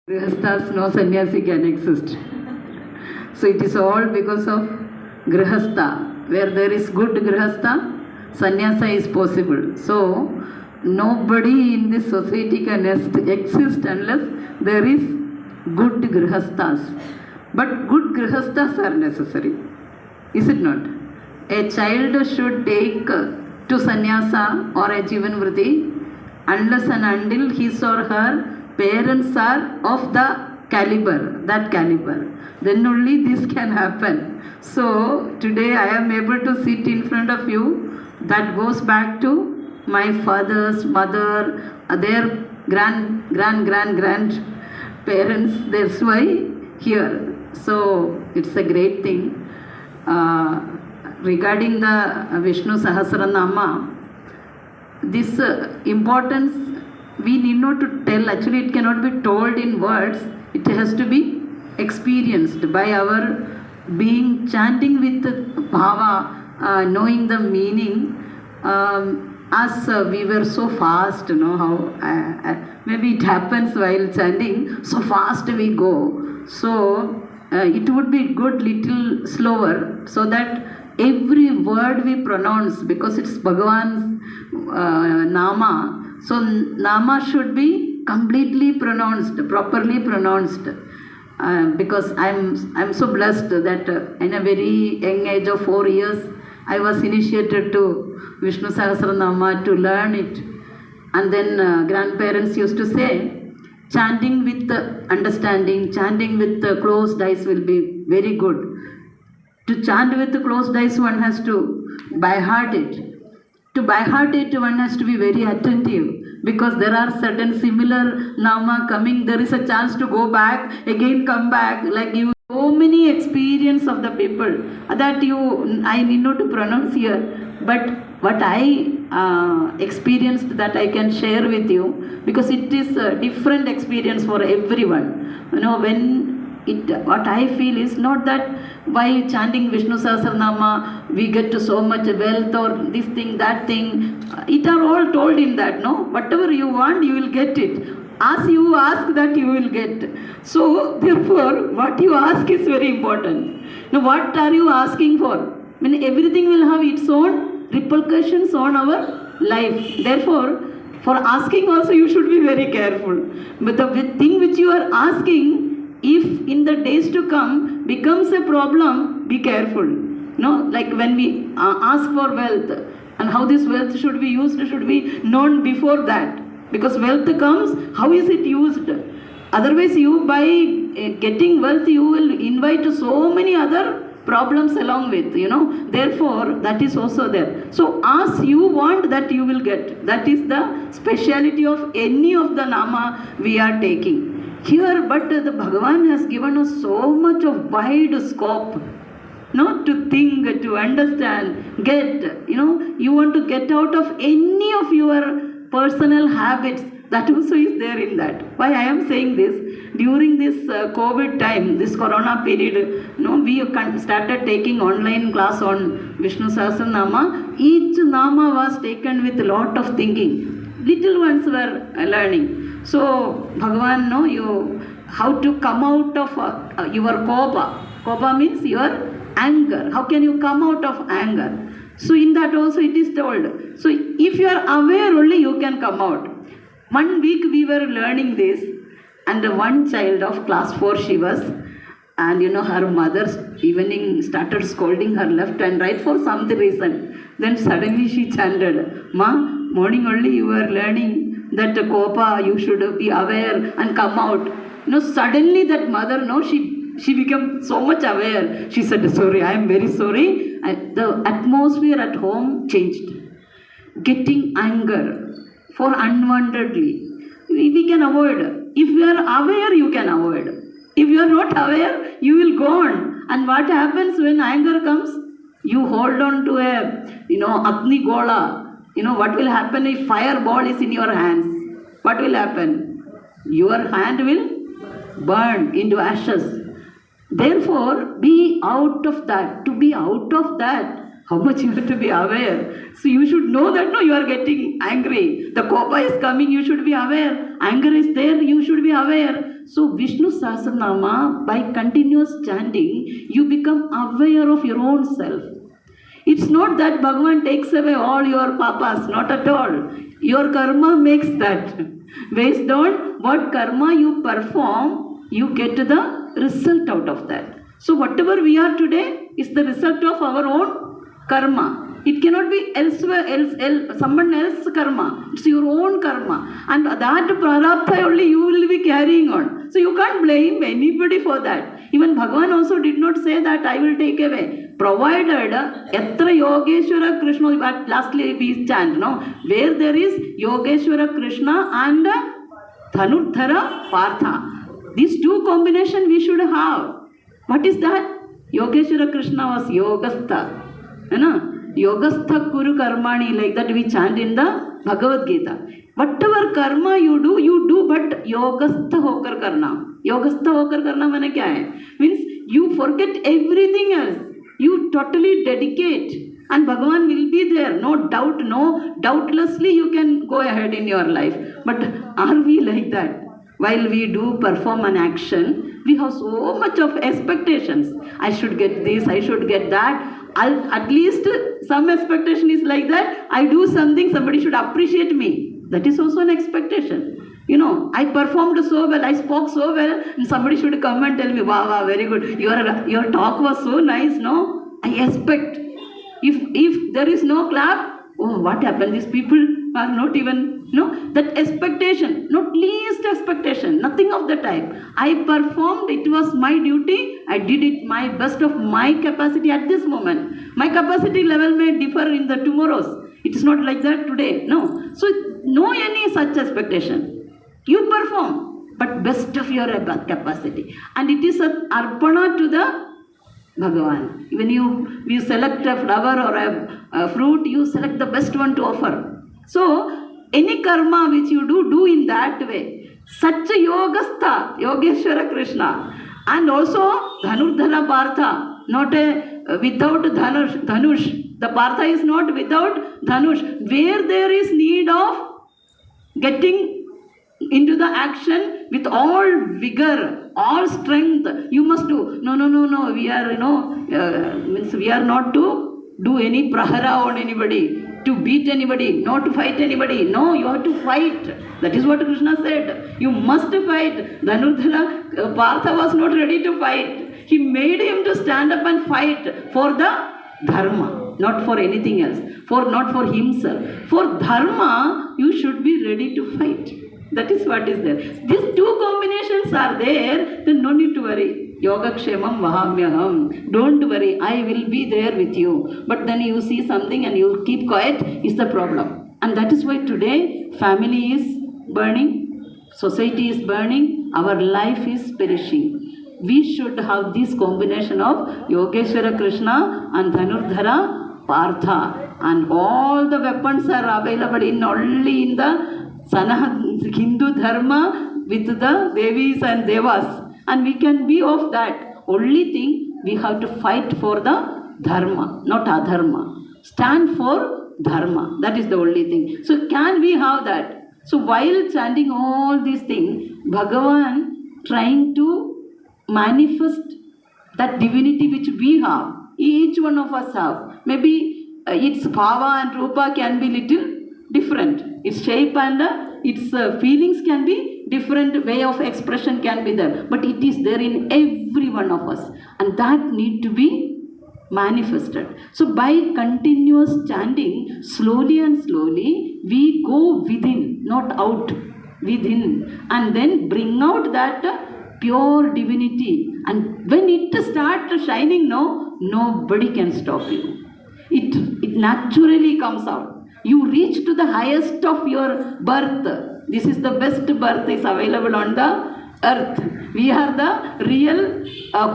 Grihasthas, no sannyasi can exist. So it is all because of Grihastha. Where there is good Grihastha, sannyasa is possible. So nobody in this society can exist unless there is good Grihasthas. But good Grihasthas are necessary. Is it not? A child should take to sannyasa or a jivan vritti unless and until his or her parents are of that caliber, then only this can happen. So today I am able to sit in front of you. That goes back to my father's mother, their grandparents. That's why here. So it's a great thing. Regarding the Vishnu Sahasranama, this importance we need not to tell. Actually, it cannot be told in words. It has to be experienced by our being, chanting with bhava, knowing the meaning. As we were so fast, how maybe it happens while chanting, so fast we go. So it would be good little slower, so that every word we pronounce, because it's Bhagavan's Nama. So Nama should be completely pronounced, properly pronounced. Because I'm so blessed that in a very young age of 4 years, I was initiated to Vishnu Sahasranama to learn it. And then grandparents used to say, chanting with understanding, chanting with closed eyes will be very good. To chant with closed eyes, one has to by heart it. To by heart it, one has to be very attentive, because there are certain similar nama coming. There is a chance to go back, again come back, like you. So many experience of the people that I need not to pronounce here, but what I experienced, that I can share with you, because it is a different experience for everyone. What I feel is not that by chanting Vishnu Sahasranama we get to so much wealth or this thing, that thing. It are all told in that, no? Whatever you want, you will get it. As you ask, that you will get. So therefore, what you ask is very important. Now, what are you asking for? I mean, everything will have its own repercussions on our life. Therefore, for asking also you should be very careful. But the thing which you are asking, if in the days to come becomes a problem, be careful. Like when we ask for wealth, and how this wealth should be used should be known before that. Because wealth comes, how is it used? Otherwise, you by getting wealth, you will invite so many other problems along with, Therefore, that is also there. So, as you want, that you will get. That is the speciality of any of the nama we are taking. Here, but the Bhagavan has given us so much of wide scope, to think, to understand, get, you want to get out of any of your personal habits, that also is there in that. Why I am saying this, during this COVID time, this corona period, we started taking online class on Vishnu Sahasranama. Each nama was taken with a lot of thinking. Little ones were learning. So, Bhagavan, how to come out of your kopa. Kopa means your anger. How can you come out of anger? So, in that also it is told. So, if you are aware only, you can come out. 1 week we were learning this, and one child of class 4 she was, and her mother evening started scolding her left and right for some reason. Then suddenly she chanted, Ma, morning only you were learning that kopa, you should be aware and come out. Suddenly that mother, she became so much aware. She said, sorry, I am very sorry. The atmosphere at home changed. Getting anger for unwantedly, we can avoid. If you are aware, you can avoid. If you are not aware, you will go on. And what happens when anger comes? You hold on to a Agni Gola. What will happen if fireball is in your hands? What will happen? Your hand will burn into ashes. Therefore, be out of that. To be out of that, how much you have to be aware. So you should know that you are getting angry. The kopa is coming, you should be aware. Anger is there, you should be aware. So Vishnu Sahasranama, by continuous chanting, you become aware of your own self. It's not that Bhagavan takes away all your papas, not at all. Your karma makes that. Based on what karma you perform, you get the result out of that. So whatever we are today is the result of our own karma. It cannot be someone else's karma. It's your own karma. And that prarabdha only you will be carrying on. So you can't blame anybody for that. Even Bhagavan also did not say that I will take away. Provided Yatra Yogeshwara Krishna, but lastly we chant, no? Where there is Yogeshwara Krishna and Dhanurdhara Partha. These two combination we should have. What is that? Yogeshwara Krishna was Yogastha. You know? Yogastha Kuru Karmani, like that we chant in the Bhagavad Gita. Whatever karma you do but Yogastha Hokar Karna. Yogastha Hokar Karna means kya hai? Means you forget everything else. You totally dedicate. And Bhagavan will be there. No doubt, no doubtlessly you can go ahead in your life. But are we like that? While we do perform an action, we have so much of expectations. I should get this, I should get that. At least some expectation is like that. I do something, somebody should appreciate me. That is also an expectation. You know, I performed so well, I spoke so well, and somebody should come and tell me, wow, very good. Your talk was so nice, no? I expect. If there is no clap, oh, what happened? These people are not even, no? That expectation, not least expectation, nothing of the type. I performed, it was my duty, I did it my best of my capacity at this moment. My capacity level may differ in the tomorrows. It is not like that today, no. So, no any such expectation. You perform, but best of your capacity. And it is an arpana to the Bhagavan. When you select a flower or a fruit, you select the best one to offer. So, any karma which you do in that way. Such a Yogastha, Yogeshwara Krishna. And also Dhanurdhara Partha, not without Dhanush. The Partha is not without Dhanush. Where there is need of getting into the action with all vigor, all strength, you must do. No, we are, means we are not to do any prahara on anybody, to beat anybody, not to fight anybody. No, you have to fight. That is what Krishna said. You must fight. Dhanurdhara, Partha was not ready to fight. He made him to stand up and fight for the dharma, not for anything else, not for himself. For dharma, you should be ready to fight. That is what is there. These two combinations are there, then no need to worry. Yoga Kshemam Vahamyaham. Don't worry, I will be there with you. But then you see something and you keep quiet is the problem. And that is why today family is burning, society is burning, our life is perishing. We should have this combination of Yogeshwara Krishna and Dhanurdhara Partha. And all the weapons are available only in the Hindu Dharma with the Devis and Devas. And we can be of that. Only thing, we have to fight for the Dharma, not Adharma. Stand for Dharma. That is the only thing. So can we have that? So while chanting all these things, Bhagavan trying to manifest that divinity which we have. Each one of us have. Maybe its bhava and rupa can be little different. Its shape and its feelings can be different, way of expression can be there. But it is there in every one of us. And that need to be manifested. So by continuous chanting, slowly and slowly, we go within, not out, within. And then bring out that pure divinity. And when it starts shining, nobody can stop you. It naturally comes out. You reach to the highest of your birth. This is the best birth is available on the earth. We are the real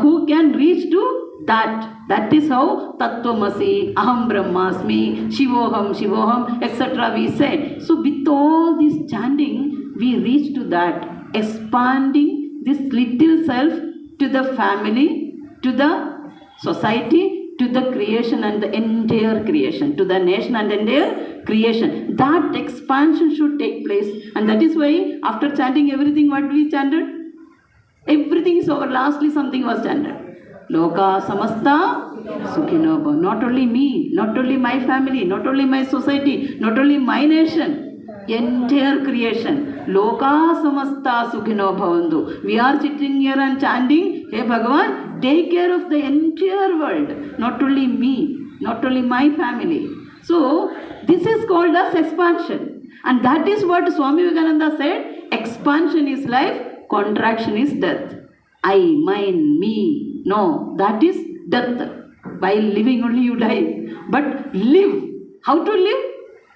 who can reach to that. That is how Tattvamasi, Aham Brahmasmi, Shivoham, etc. we say. So with all this chanting, we reach to that, expanding this little self to the family, to the society, to the creation and the entire creation, to the nation and entire creation. That expansion should take place. And that is why after chanting everything, what we chanted? everything is over. Lastly, something was chanted. Loka samasta sukhino bhavantu. Not only me, not only my family, not only my society, not only my nation, entire creation. Loka samasta sukhino bhavantu. We are sitting here and chanting, hey Bhagavan, take care of the entire world. Not only me, not only my family. So, this is called as expansion. And that is what Swami Vivekananda said, expansion is life, contraction is death. I, mine, me. No, that is death. While living only you die. But live. How to live?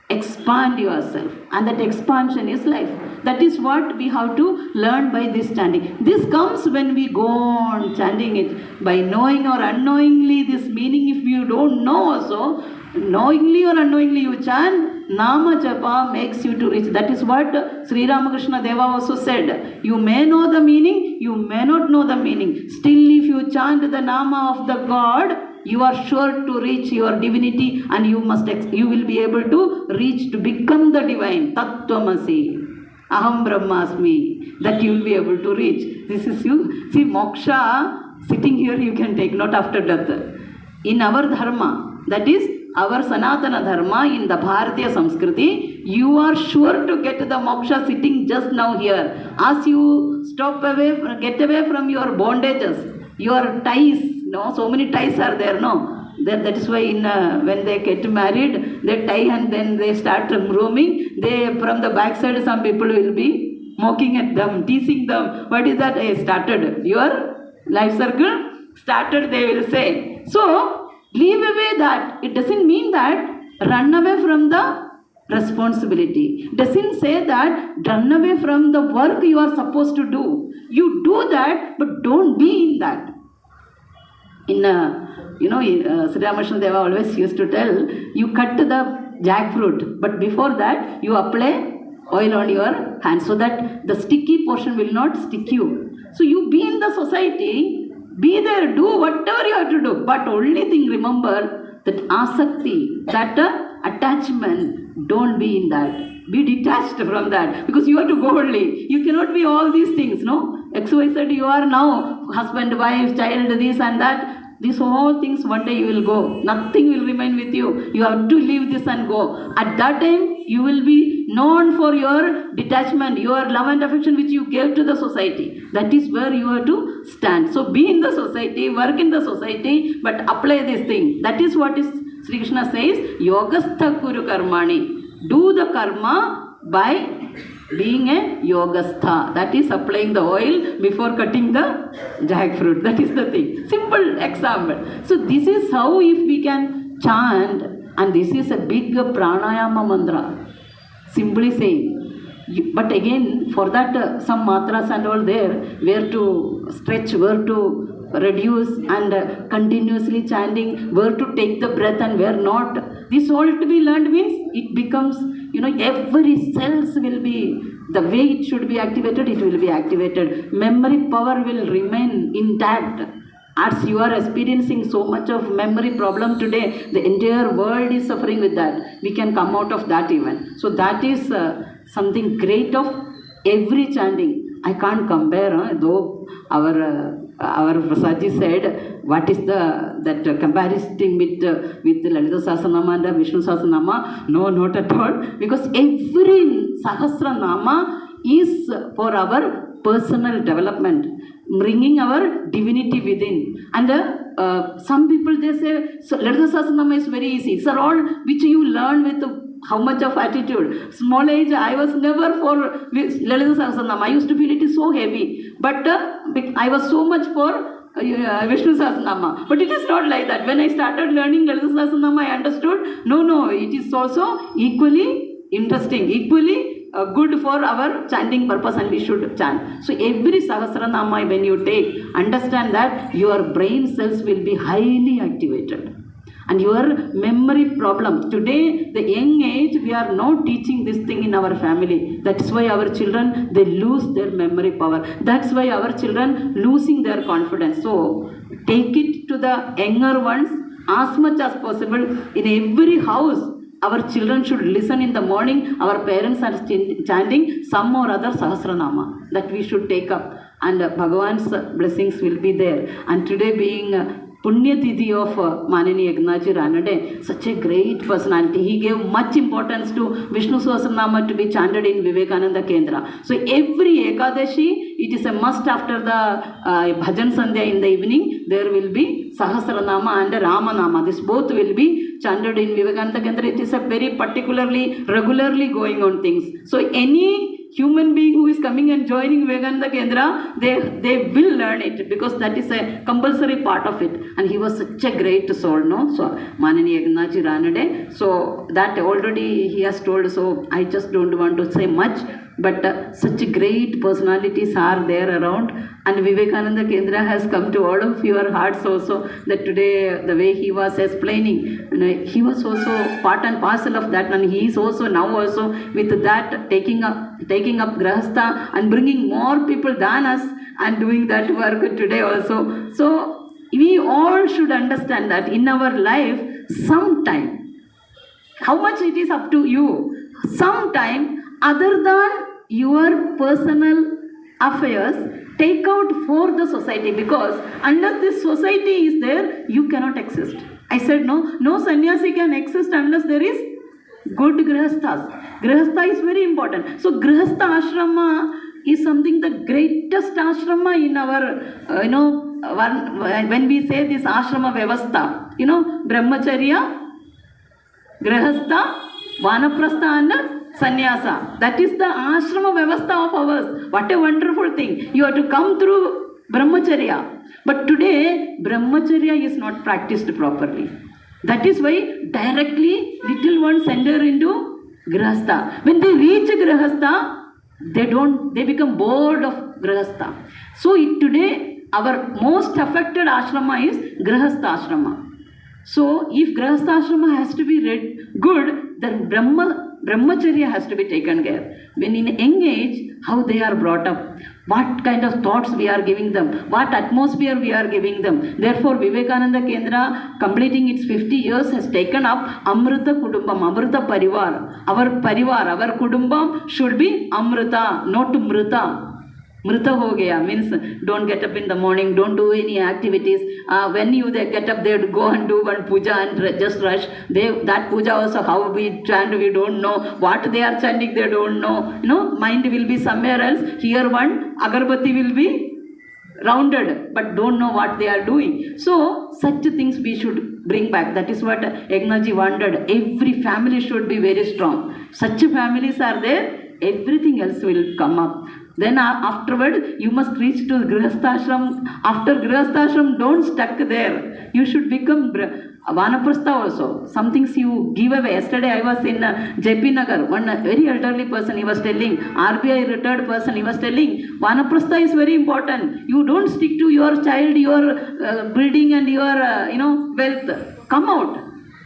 Expand yourself. And that expansion is life. That is what we have to learn by this chanting. This comes when we go on chanting it. By knowing or unknowingly this meaning, if you don't know also, knowingly or unknowingly you chant, Nama Japa makes you to reach. That is what Sri Ramakrishna Deva also said. You may know the meaning, you may not know the meaning. Still, if you chant the Nama of the God, you are sure to reach your divinity, and you will be able to reach to become the divine. Tattvamasi, Aham Brahmasmi. That you will be able to reach. This is you. See, moksha, sitting here you can take, not after death. In our dharma, that is our Sanatana Dharma, in the Bharatiya Samskriti, you are sure to get the moksha sitting just now here. As you get away from your bondages, your ties, no, so many ties are there, no. That is why when they get married, they tie and then they start roaming. From the backside, some people will be mocking at them, teasing them. What is that? Hey, started. Your life circle started, they will say. So, leave away that. It doesn't mean that run away from the responsibility. It doesn't say that run away from the work you are supposed to do. You do that, but don't be in that. In Sri Ramakrishna Deva always used to tell, you cut the jackfruit, but before that you apply oil on your hands so that the sticky portion will not stick you. So you be in the society, be there, do whatever you have to do. But only thing, remember that asakti, that attachment, don't be in that. Be detached from that. Because you have to go only. You cannot be all these things, no? XYZ, you are now husband, wife, child, this and that. These all things, one day you will go. Nothing will remain with you. You have to leave this and go. At that time, you will be known for your detachment, your love and affection which you gave to the society. That is where you have to stand. So be in the society, work in the society, but apply this thing. That is what is Sri Krishna says, Yogastha Kuru Karmani. Do the karma by being a yogastha. That is applying the oil before cutting the jackfruit. That is the thing. Simple example. So this is how, if we can chant, and this is a big pranayama mantra. Simply saying. But again, for that some matras and all there, where to stretch, where to reduce, and continuously chanting, where to take the breath and where not. This all to be learned means it becomes, every cells will be, the way it should be activated, it will be activated. Memory power will remain intact. As you are experiencing so much of memory problem today, the entire world is suffering with that. We can come out of that even. So that is something great of every chanting. I can't compare, though our Prasadji said, what is that comparison with Lalita Sahasranama and Vishnu Sahasranama? No, not at all. Because every Sahasranama is for our personal development, bringing our divinity within. And some people, they say, so Lalita Sahasranama is very easy. It's all which you learn with how much of attitude. Small age, I was never for Lalita Sahasranama. I used to feel it is so heavy. But I was so much for Vishnu Sahasranama. But it is not like that. When I started learning Lalita Sahasranama, I understood, no, it is also equally interesting, equally good for our chanting purpose, and we should chant. So every Sahasranama when you take, understand that your brain cells will be highly activated. And your memory problem. Today, the young age, we are not teaching this thing in our family. That's why our children, they lose their memory power. That's why our children losing their confidence. So, take it to the younger ones as much as possible. In every house, our children should listen in the morning. Our parents are chanting some or other Sahasranama that we should take up. and Bhagavan's blessings will be there. And today being Punya Tithi of Manani Eknathji Ranade, such a great personality. He gave much importance to Vishnu Sahasranama to be chanted in Vivekananda Kendra. So every Ekadashi, it is a must after the Bhajan Sandhya in the evening, there will be Sahasranama and Ramanama. This both will be chanted in Vivekananda Kendra. It is a very particularly, regularly going on things. So any human being who is coming and joining Vivekananda Kendra, they will learn it because that is a compulsory part of it. And he was such a great soul, no? So, Manani Eknathji Ranade. So, that already he has told, so I just don't want to say much. But such great personalities are there around. And Vivekananda Kendra has come to all of your hearts also. That today, the way he was explaining, he was also part and parcel of that. And he is also now also with that taking up Grahastha and bringing more people than us and doing that work today also. So, we all should understand that in our life, sometime, how much it is up to you, sometime other than your personal affairs, take out for the society, because unless this society is there, you cannot exist. I said no sannyasi can exist unless there is good grihasthas. Grihastha is very important. So grihastha ashrama is something the greatest ashrama in our, when we say this ashrama vyavastha, brahmacharya, grihastha, vanaprastha and sannyasa. That is the ashrama vyavastha of ours. What a wonderful thing. You have to come through brahmacharya. But today, brahmacharya is not practiced properly. That is why directly little ones enter into grihastha. When they reach grihastha, they become bored of grihastha. So today, our most affected ashrama is grihastha ashrama. So if grihastha ashrama has to be good, then brahmacharya has to be taken care. When in young age, how they are brought up, what kind of thoughts we are giving them, what atmosphere we are giving them. Therefore, Vivekananda Kendra, completing its 50 years, has taken up Amrita Kudumbam, Amrita Parivar. Our Parivar, our Kudumbam should be Amrita, not Mrita. Mrita ho gaya means don't get up in the morning, don't do any activities. When they get up, they go and do one puja and just rush. That puja also, how we chant, we don't know. What they are chanting, they don't know. Mind will be somewhere else. Here one agarbatti will be rounded, but don't know what they are doing. So such things we should bring back. That is what Eknathji wanted. Every family should be very strong. Such families are there, everything else will come up. Then afterward, you must reach to Grihastha ashram. After Grihastha ashram, don't stuck there. You should become Vanaprastha also. Some things you give away. Yesterday I was in JP Nagar. One very elderly person, he was telling, RBI retired person, he was telling, Vanaprastha is very important. You don't stick to your child, your building and your wealth. Come out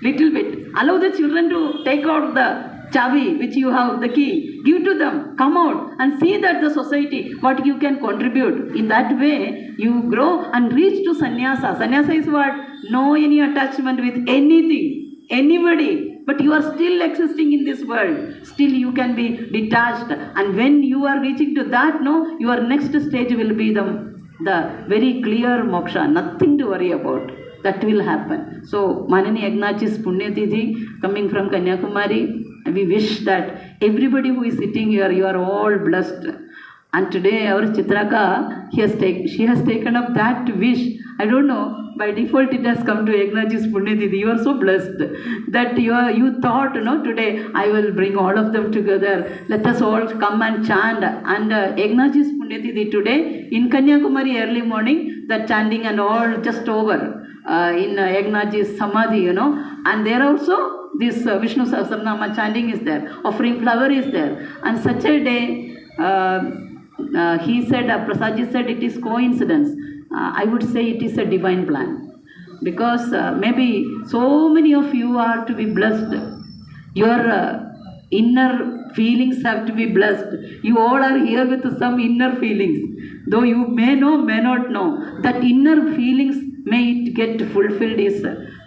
little bit. Allow the children to take out the chavi which you have, the key, give to them, come out and see that the society, what you can contribute. In that way, you grow and reach to sannyasa. Sannyasa is what? No any attachment with anything, anybody, but you are still existing in this world. Still you can be detached. And when you are reaching to that, your next stage will be the very clear moksha, nothing to worry about. That will happen. So, Manani Eknathji's Punya Tithi coming from Kanyakumari, we wish that everybody who is sitting here, you are all blessed. And today our Chitraka, she has taken up that wish. I don't know, by default it has come to Eknathji's Punya Tithi. You are so blessed that you thought, today I will bring all of them together. Let us all come and chant. And Eknathji's Punya Tithi today in Kanyakumari early morning, the chanting and all just over. In Eknathji's Samadhi, and there also this Vishnu Sahasranama chanting is there, offering flower is there. And such a day, he said, Prasadji said, it is coincidence. I would say it is a divine plan. Because maybe so many of you are to be blessed. Your inner feelings have to be blessed. You all are here with some inner feelings. Though you may know, may not know. That inner feelings, may it get fulfilled is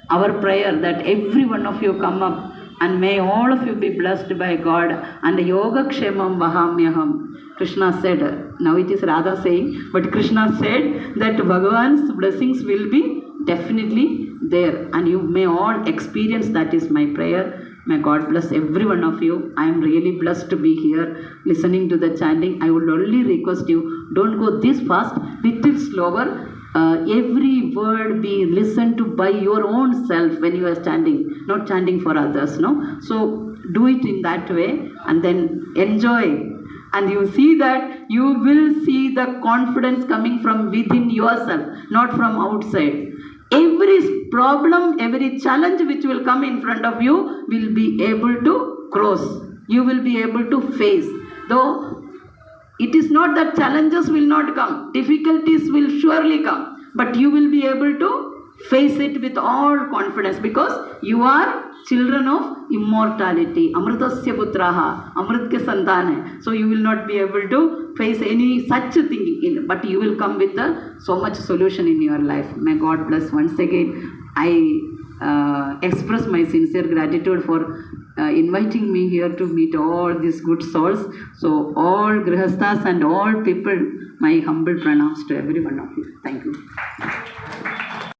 our prayer, that every one of you come up and may all of you be blessed by God. And Yoga Kshemam Vahamyaham. Krishna said, now it is Radha saying, but Krishna said that Bhagavan's blessings will be definitely there, and you may all experience. That is my prayer. May God bless every one of you. I am really blessed to be here listening to the chanting. I would only request you, don't go this fast, little slower. Every word be listened to by your own self when you are chanting, not chanting for others, no? So do it in that way and then enjoy. And you see that you will see the confidence coming from within yourself, not from outside. Every problem, every challenge which will come in front of you will be able to cross. You will be able to face. Though it is not that challenges will not come, difficulties will surely come, but you will be able to face it with all confidence because you are children of immortality. Amritasya putraha, Amrit ke santan hai. So you will not be able to face any such thing, but you will come with so much solution in your life. May God bless. Once again, I express my sincere gratitude for inviting me here to meet all these good souls. So all grihasthas and all people, my humble pranams to every one of you. Thank you.